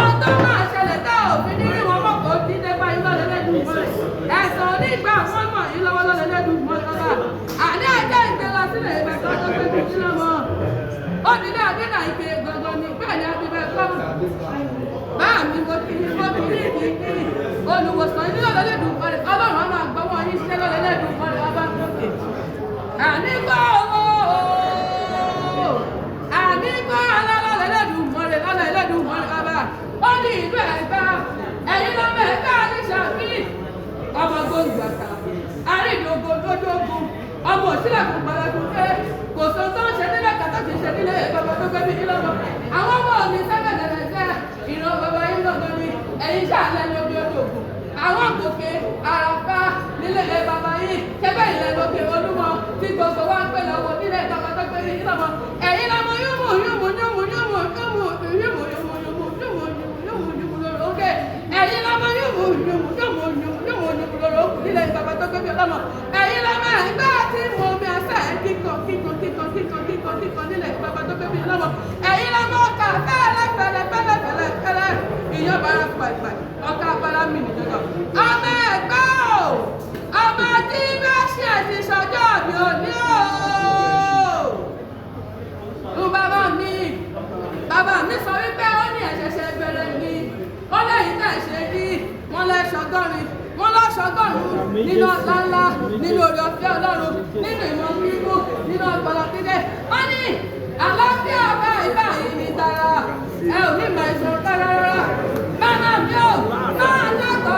ọ̀tọ́ máa ṣẹlẹ̀ tá òfin ní ìwọ̀n mọ́kò tí nípa iná lẹ́lẹ́dùn mọ́ ẹ̀sán onígbà wọ́n mọ̀ yín lọ́wọ́ lọ́lẹ́lẹ́dùn mọ́ lọ́ba àní ẹjẹ́ ìgbéra sílẹ̀ ìgbẹ́kọ̀ tó pé kí sílẹ̀ mọ́ ó nílé àdínà ìpè gbọ̀ngàn ní bẹ́ẹ̀ ni a ti bẹ́ẹ̀ kọ́ báà mi mo ti rí ìdí olùwòsàn ilé lọ́lẹ́dùn mọ́ ọlọ́run á máa gbọ́wọ́ yín sílẹ̀ lọ́lẹ́dùn mọ́ ọba tó kè ànígbà owó ànígbà alálọ́lẹ́lẹ́dùnmọ́rẹ́ lọ́lẹ́lẹ́dùnmọ́rẹ́ bàbá ó ní ìlú Ẹ̀gbá ẹ̀yin lọ́mọ Ẹ̀gbá ní Ṣàkí ọmọ gbòǹgbàkà àrídògò lójógún ọmọ òsínlẹ̀kùn gbọ́dọ̀dún pé kò sọ tó ń ṣe nílẹ̀ kàtó kì í ṣe nílé bàbá tó gbé bí kí lọ́mọ àwọn ọmọ mi sẹ́gbẹ̀dẹ̀dẹ̀ jẹ́ ìran bàbá yín lọ́dọ̀ ni ẹ̀yin ṣàlẹ̀ lóbi odògùn àwọn gòkè àràfá nílé bàbá yìí kẹfẹ́ ilẹ̀ lókè Olúmọ tí gbogbo wa ń pè lọ́wọ́ nílé bàbá tó gbé bí kí lọ́mọ ẹ̀yin lọ́mọ yúmù lókè ẹ̀yin lọ́mọ yúmù lókè nílé bàbá tó gbé bí ọlọ́mọ ẹ̀yin lọ́mọ Ẹ̀gbá tí mo mi àṣẹ kíkọ nílé bàbá tó gbé bí ọlọ́mọ ẹ̀yin lọ́mọ ọkà fẹ́lẹ́ ìyẹn bára pàìpàì ọkà abala mi nìjọba ọmọ Ẹ̀gbá o ọmọ tí bá ṣe ti sọjọ́ mi ò ní o bàbá mi sọ wípé ó ní ẹ̀ṣẹ̀ṣẹ̀ bẹ̀rẹ̀ ni ó lẹ́yìn náà ṣe rí wọ́n lọ́ṣọ́gọ́rùn nínú ọ̀la ńlá nínú orí ọ̀fẹ́ Ọlọ́run nínú ìmọ̀ kíkú nínú ọpọlọ kíkẹ ó ní àlàáfíà ọba ìbá yìí ní tara ẹ ò ní ìmọ̀ ìṣòro rárá bàbá mi ò máa jọgọ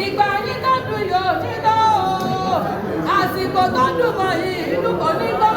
ìgbà yín tó dùn yóò nílò àsìkò tó dùn mọ́ yìí inú kò nílò.